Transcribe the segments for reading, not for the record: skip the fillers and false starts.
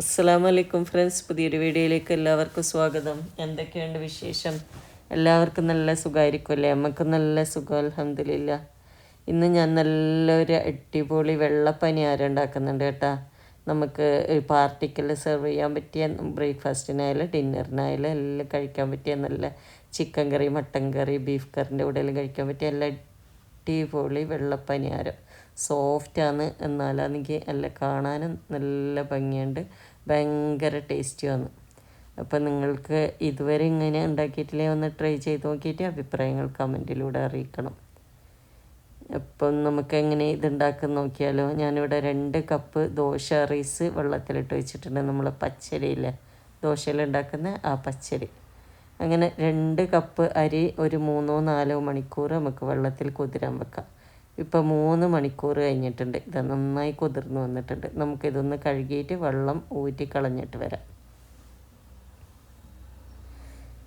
അസ്സലാമലൈക്കും ഫ്രണ്ട്സ്, പുതിയൊരു വീഡിയോയിലേക്ക് എല്ലാവർക്കും സ്വാഗതം. എന്തൊക്കെയുണ്ട് വിശേഷം? എല്ലാവർക്കും നല്ല സുഖമായിരിക്കുമല്ലേ? നമുക്കും നല്ല സുഖം, അൽഹംദുലില്ലാ. ഇന്ന് ഞാൻ നല്ലൊരു അടിപൊളി വെള്ളപ്പനിയാരം ഉണ്ടാക്കുന്നുണ്ട് കേട്ടോ. നമുക്ക് പാർട്ടിക്കെല്ലാം സെർവ് ചെയ്യാൻ പറ്റിയ, ബ്രേക്ക്ഫാസ്റ്റിനായാലും ഡിന്നറിനായാലും എല്ലാം കഴിക്കാൻ പറ്റിയ നല്ല ചിക്കൻ കറി, മട്ടൻ കറി, ബീഫ് കറിൻ്റെ കൂടെ എല്ലാം കഴിക്കാൻ പറ്റിയ നല്ല അടിപൊളി വെള്ളപ്പനിയാരം. സോഫ്റ്റാണ്, എന്നാലാണെങ്കിൽ നല്ല കാണാനും നല്ല ഭംഗിയുണ്ട്, ഭയങ്കര ടേസ്റ്റിയാണ്. അപ്പം നിങ്ങൾക്ക് ഇതുവരെ ഇങ്ങനെ ഉണ്ടാക്കിയിട്ടില്ലേ, ഒന്ന് ട്രൈ ചെയ്ത് നോക്കിയിട്ട് അഭിപ്രായങ്ങൾ കമൻറ്റിലൂടെ അറിയിക്കണം. അപ്പം നമുക്ക് എങ്ങനെ ഇതുണ്ടാക്കുന്ന നോക്കിയാലോ. ഞാനിവിടെ 2 കപ്പ് ദോശ റൈസ് വെള്ളത്തിലിട്ട് വെച്ചിട്ടുണ്ട്. നമ്മൾ പച്ചരിയില്ലേ, ദോശയിൽ ഉണ്ടാക്കുന്ന ആ പച്ചരി. അങ്ങനെ 2 കപ്പ് അരി ഒരു 3-4 മണിക്കൂർ നമുക്ക് വെള്ളത്തിൽ കുതിരാൻ വെക്കാം. ഇപ്പോൾ 3 മണിക്കൂർ കഴിഞ്ഞിട്ടുണ്ട്. ഇത് നന്നായി കുതിർന്ന് വന്നിട്ടുണ്ട്. നമുക്കിതൊന്ന് കഴുകിയിട്ട് വെള്ളം ഊറ്റി കളഞ്ഞിട്ട് വരാം.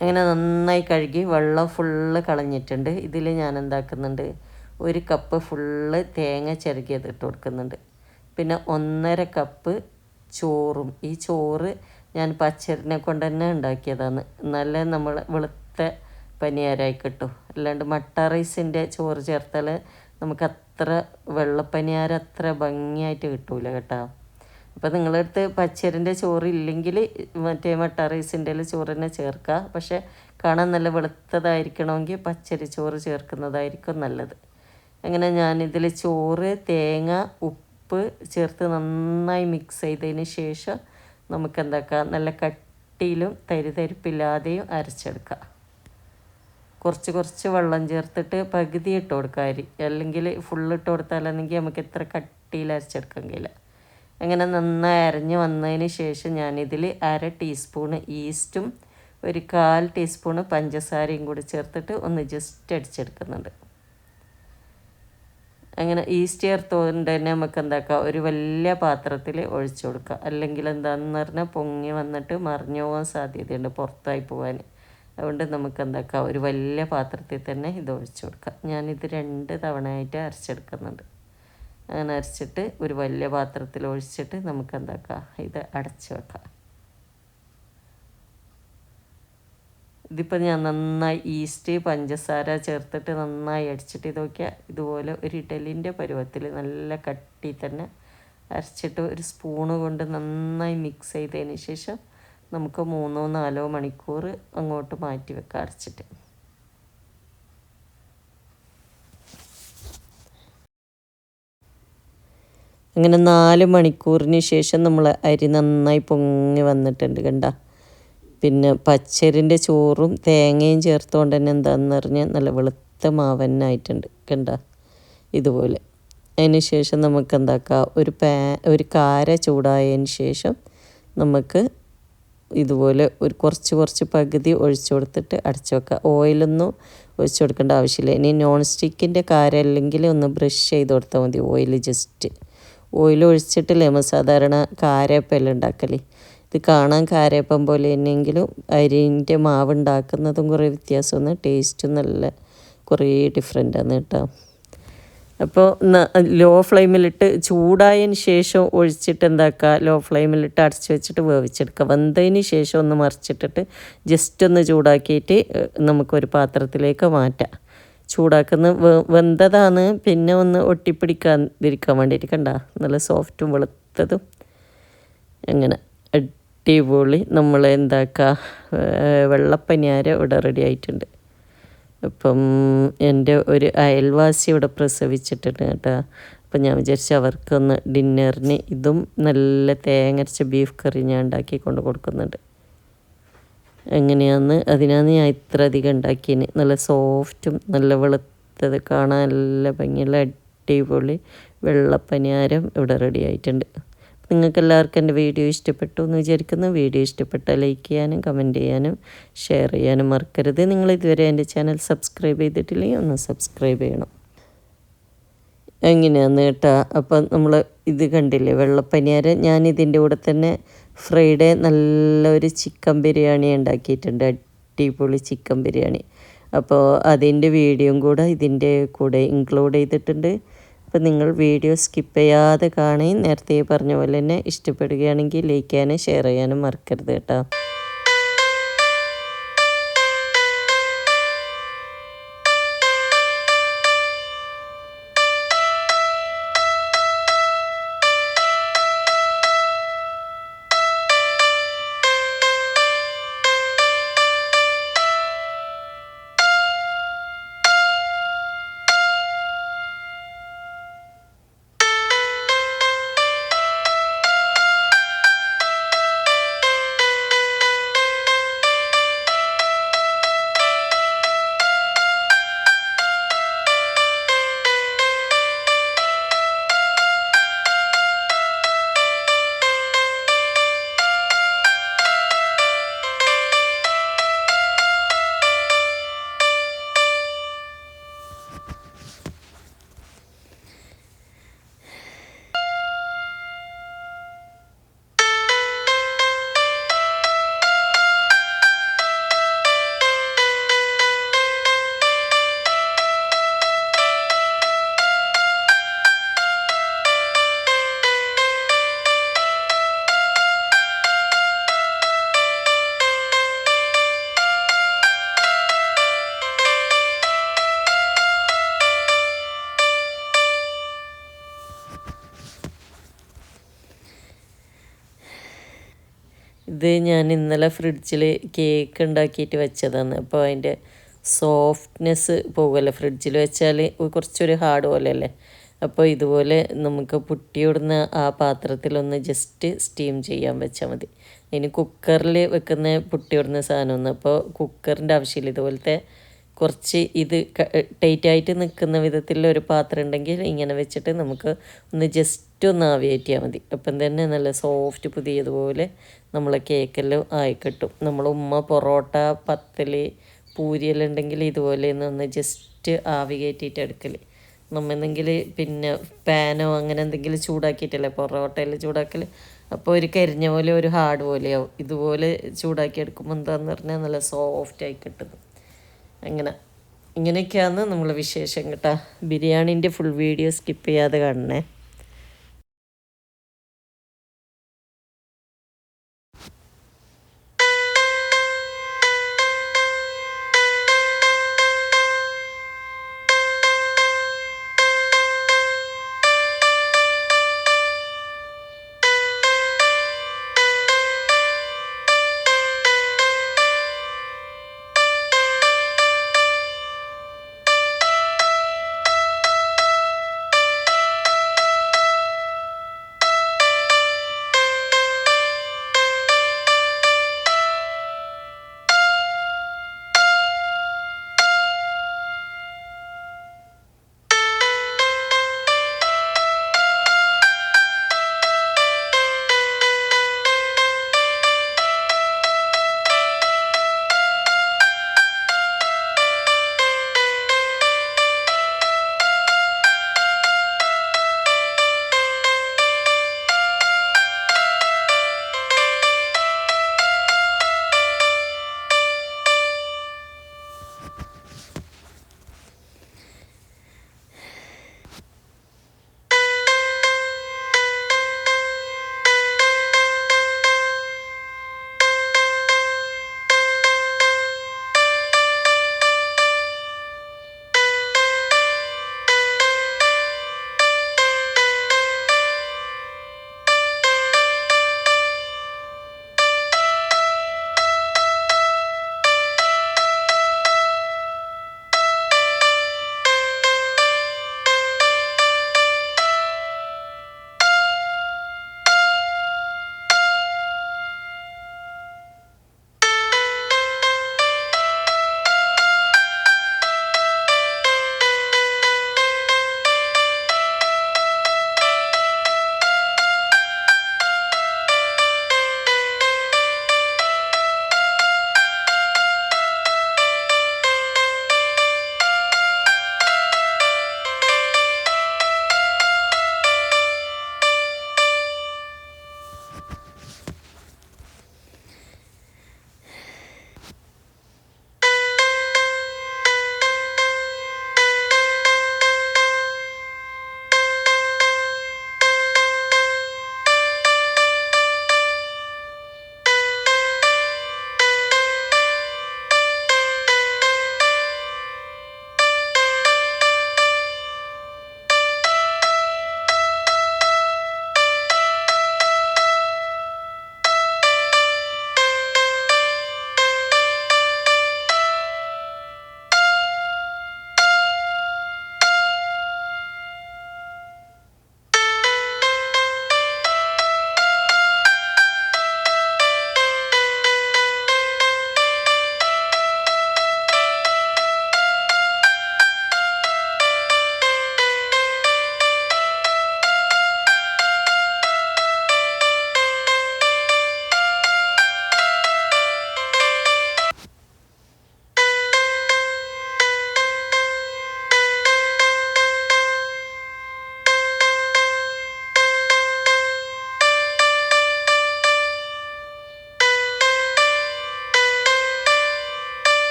അങ്ങനെ നന്നായി കഴുകി വെള്ളം ഫുള്ള് കളഞ്ഞിട്ടുണ്ട്. ഇതിൽ ഞാൻ എന്താക്കുന്നുണ്ട്, 1 കപ്പ് ഫുള്ള് തേങ്ങ ചിരകിയത് ഇട്ട് കൊടുക്കുന്നുണ്ട്. പിന്നെ 1.5 കപ്പ് ചോറും. ഈ ചോറ് ഞാൻ പച്ചരിനെ കൊണ്ട് തന്നെ ഉണ്ടാക്കിയതാണ്. നല്ല നമ്മൾ വെളുത്ത പനിയാരായി കിട്ടും. അല്ലാണ്ട് മട്ട റൈസിൻ്റെ ചോറ് ചേർത്താൽ നമുക്ക് അത്ര വെള്ളപ്പനിയാരം അത്ര ഭംഗിയായിട്ട് കിട്ടൂല കേട്ടോ. അപ്പോൾ നിങ്ങളുടെ അടുത്ത് പച്ചരിൻ്റെ ചോറ് ഇല്ലെങ്കിൽ മറ്റേ മട്ട റൈസിൻ്റെ ചോറ് തന്നെ ചേർക്കുക. പക്ഷേ കാണാൻ നല്ല വെളുത്തതായിരിക്കണമെങ്കിൽ പച്ചരി ചോറ് ചേർക്കുന്നതായിരിക്കും നല്ലത്. അങ്ങനെ ഞാനിതിൽ ചോറ്, തേങ്ങ, ഉപ്പ് ചേർത്ത് നന്നായി മിക്സ് ചെയ്തതിന് ശേഷം നമുക്ക് എന്താക്കാം, നല്ല കട്ടിയിലും തരിതരിപ്പില്ലാതെയും അരച്ചെടുക്കാം. കുറച്ച് വെള്ളം ചേർത്തിട്ട് പകുതി ഇട്ട് കൊടുക്കുക അരി, അല്ലെങ്കിൽ ഫുള്ള് ഇട്ട് കൊടുത്താലെങ്കിൽ നമുക്ക് ഇത്ര കട്ടിയിൽ അരച്ചെടുക്കാൻ കഴിയില്ല. അങ്ങനെ നന്നായി അരഞ്ഞ് വന്നതിന് ശേഷം ഞാനിതിൽ 1/2 ടീസ്പൂണ് ഈസ്റ്റും 1/4 ടീസ്പൂണ് പഞ്ചസാരയും കൂടി ചേർത്തിട്ട് ഒന്ന് ജസ്റ്റ് അടിച്ചെടുക്കുന്നുണ്ട്. അങ്ങനെ ഈസ്റ്റ് ചേർത്തുകൊണ്ട് തന്നെ നമുക്ക് എന്താക്കാം, ഒരു വലിയ പാത്രത്തിൽ ഒഴിച്ചു കൊടുക്കുക. അല്ലെങ്കിൽ എന്താണെന്ന് പറഞ്ഞാൽ പൊങ്ങി വന്നിട്ട് മറിഞ്ഞു പോകാൻ സാധ്യതയുണ്ട്, പുറത്തായി പോകാൻ. അതുകൊണ്ട് നമുക്ക് എന്താക്കാം, ഒരു വലിയ പാത്രത്തിൽ തന്നെ ഇത് ഒഴിച്ചു കൊടുക്കാം. ഞാനിത് 2 തവണയായിട്ട് അരച്ചെടുക്കുന്നുണ്ട്. അങ്ങനെ അരച്ചിട്ട് ഒരു വലിയ പാത്രത്തിൽ ഒഴിച്ചിട്ട് നമുക്ക് എന്താക്കാം, ഇത് അടച്ച് വെക്കാം. ഇതിപ്പോൾ ഞാൻ നന്നായി ഈസ്റ്റ് പഞ്ചസാര ചേർത്തിട്ട് നന്നായി അടിച്ചിട്ട് ഇത് നോക്കിയാൽ ഇതുപോലെ ഒരു ഇഡലിൻ്റെ പരുവത്തിൽ നല്ല കട്ടി തന്നെ അരച്ചിട്ട് ഒരു സ്പൂണ് കൊണ്ട് നന്നായി മിക്സ് ചെയ്തതിന് ശേഷം നമുക്ക് 3-4 മണിക്കൂർ അങ്ങോട്ട് മാറ്റി വെക്കാം അടച്ചിട്ട്. അങ്ങനെ 4 മണിക്കൂറിന് ശേഷം നമ്മൾ അരി നന്നായി പൊങ്ങി വന്നിട്ടുണ്ട് കണ്ട. പിന്നെ പച്ചരിൻ്റെ ചോറും തേങ്ങയും ചേർത്തുകൊണ്ട് തന്നെ എന്താണെന്ന് പറഞ്ഞാൽ നല്ല വെളുത്ത മാവന്നായിട്ടുണ്ട് കണ്ട, ഇതുപോലെ. അതിന് ശേഷം നമുക്ക് എന്താക്കാം, ഒരു കാര ചൂടായതിന് ശേഷം നമുക്ക് ഇതുപോലെ ഒരു കുറച്ച് പകുതി ഒഴിച്ചു കൊടുത്തിട്ട് അടച്ചു വെക്കുക. ഓയിലൊന്നും ഒഴിച്ചു കൊടുക്കേണ്ട ആവശ്യമില്ല. ഇനി നോൺ സ്റ്റിക്കിൻ്റെ കാര അല്ലെങ്കിൽ ഒന്ന് ബ്രഷ് ചെയ്ത് കൊടുത്താൽ മതി. ഓയിൽ ഒഴിച്ചിട്ടില്ലേ നമ്മൾ സാധാരണ കാരയപ്പം ഉണ്ടാക്കൽ. ഇത് കാണാൻ കാരയപ്പം പോലെ തന്നെയെങ്കിലും അരിൻ്റെ മാവ് ഉണ്ടാക്കുന്നതും കുറേ വ്യത്യാസമാണ്, ടേസ്റ്റും നല്ല കുറേ ഡിഫറെൻ്റാണ് കേട്ടോ. അപ്പോൾ ലോ ഫ്ലെയിമിലിട്ട് ചൂടായതിന് ശേഷം ഒഴിച്ചിട്ട് എന്താക്കുക, ലോ ഫ്ലെയിമിലിട്ട് അടച്ച് വെച്ചിട്ട് വേവിച്ചെടുക്കുക. വെന്തതിന് ശേഷം ഒന്ന് മറിച്ചിട്ടിട്ട് ജസ്റ്റ് ഒന്ന് ചൂടാക്കിയിട്ട് നമുക്കൊരു പാത്രത്തിലേക്ക് മാറ്റാം. വെന്തതാണ്, പിന്നെ ഒന്ന് ഒട്ടിപ്പിടിക്കാതിരിക്കാൻ വേണ്ടിയിട്ട് കണ്ട, നല്ല സോഫ്റ്റും വെളുത്തതും. അങ്ങനെ അടിപൊളി നമ്മൾ എന്താക്കുക, വെള്ളപ്പനിയാരം ഇവിടെ റെഡി ആയിട്ടുണ്ട്. അപ്പം എൻ്റെ ഒരു അയൽവാസി ഇവിടെ പ്രസവിച്ചിട്ടുണ്ട് കേട്ടോ. അപ്പം ഞാൻ വിചാരിച്ചു അവർക്കൊന്ന് ഡിന്നറിന് ഇതും നല്ല തേങ്ങരച്ച ബീഫ് കറി ഞാൻ ഉണ്ടാക്കി കൊണ്ട് കൊടുക്കുന്നുണ്ട്. അതിനാണ് ഞാൻ ഇത്ര അധികം ഉണ്ടാക്കിയതിന്. നല്ല സോഫ്റ്റും നല്ല വെളുത്തത് കാണാൻ നല്ല ഭംഗിയുള്ള അടിപൊളി വെള്ളപ്പനിയാരം ഇവിടെ റെഡി ആയിട്ടുണ്ട്. നിങ്ങൾക്ക് എല്ലാവർക്കും എൻ്റെ വീഡിയോ ഇഷ്ടപ്പെട്ടു എന്ന് വിചാരിക്കുന്നു. വീഡിയോ ഇഷ്ടപ്പെട്ടാൽ ലൈക്ക് ചെയ്യാനും കമൻറ്റ് ചെയ്യാനും ഷെയർ ചെയ്യാനും മറക്കരുത്. നിങ്ങൾ ഇതുവരെ എൻ്റെ ചാനൽ സബ്സ്ക്രൈബ് ചെയ്തിട്ടില്ലെങ്കിൽ ഒന്ന് സബ്സ്ക്രൈബ് ചെയ്യണം. എങ്ങനെയാന്ന് കേട്ടോ. അപ്പം നമ്മൾ ഇത് കണ്ടില്ലേ വെള്ളപ്പനിയാരം. ഞാൻ ഇതിൻ്റെ കൂടെ തന്നെ ഫ്രൈഡേ നല്ലൊരു ചിക്കൻ ബിരിയാണി ഉണ്ടാക്കിയിട്ടുണ്ട്, അടിപൊളി ചിക്കൻ ബിരിയാണി. അപ്പോൾ അതിൻ്റെ വീഡിയോയും കൂടെ ഇതിൻ്റെ കൂടെ ഇൻക്ലൂഡ് ചെയ്തിട്ടുണ്ട്. അപ്പോൾ നിങ്ങൾ വീഡിയോ സ്കിപ്പ് ചെയ്യാതെ കാണുകയും നേരത്തെ പറഞ്ഞ പോലെ തന്നെ ഇഷ്ടപ്പെടുകയാണെങ്കിൽ ലൈക്ക് ചെയ്യാനും ഷെയർ ചെയ്യാനും മറക്കരുത് കേട്ടോ. ഇത് ഞാൻ ഇന്നലെ ഫ്രിഡ്ജിൽ കേക്ക് ഉണ്ടാക്കിയിട്ട് വെച്ചതാണ്. അപ്പോൾ അതിൻ്റെ സോഫ്റ്റ്നെസ് പോകുമല്ലോ ഫ്രിഡ്ജിൽ വെച്ചാൽ കുറച്ചൊരു ഹാർഡ് പോലെയല്ലേ. അപ്പോൾ ഇതുപോലെ നമുക്ക് പുട്ടിയിടുന്ന ആ പാത്രത്തിലൊന്ന് ജസ്റ്റ് സ്റ്റീം ചെയ്യാൻ വെച്ചാൽ മതി. ഇനി കുക്കറിൽ വെക്കുന്ന പുട്ടിയിടുന്ന സാധനമൊന്നും അപ്പോൾ കുക്കറിൻ്റെ ആവശ്യമില്ല. ഇതുപോലത്തെ കുറച്ച് ഇത് ടൈറ്റായിട്ട് നിൽക്കുന്ന വിധത്തിലുള്ള ഒരു പാത്രം ഉണ്ടെങ്കിൽ ഇങ്ങനെ വെച്ചിട്ട് നമുക്ക് ഒന്ന് ജസ്റ്റ് ഒന്ന് ആവിയേറ്റ് ചെയ്യാൽ മതി. അപ്പം തന്നെ നല്ല സോഫ്റ്റ് പുതിയതുപോലെ നമ്മളെ കേക്കെല്ലാം ആയി കിട്ടും. നമ്മൾ ഉമ്മ പൊറോട്ട പത്തൽ പൂരിയെല്ലാം ഉണ്ടെങ്കിൽ ഇതുപോലെ ഒന്ന് ജസ്റ്റ് ആവി കയറ്റിയിട്ട് എടുക്കൽ. നമ്മെന്തെങ്കിൽ പിന്നെ പാനോ അങ്ങനെ എന്തെങ്കിലും ചൂടാക്കിയിട്ടല്ലേ പൊറോട്ടയിൽ ചൂടാക്കൽ. അപ്പോൾ ഒരു കരിഞ്ഞ പോലെ ഒരു ഹാർഡ് പോലെയാവും. ഇതുപോലെ ചൂടാക്കി എടുക്കുമ്പോൾ എന്താണെന്ന് പറഞ്ഞാൽ നല്ല സോഫ്റ്റായി കിട്ടുന്നു. ഇങ്ങനെയൊക്കെയാണ് നമ്മളെ വിശേഷം കേട്ടോ. ബിരിയാണീൻ്റെ ഫുൾ വീഡിയോ സ്കിപ്പ് ചെയ്യാതെ കാണണേ.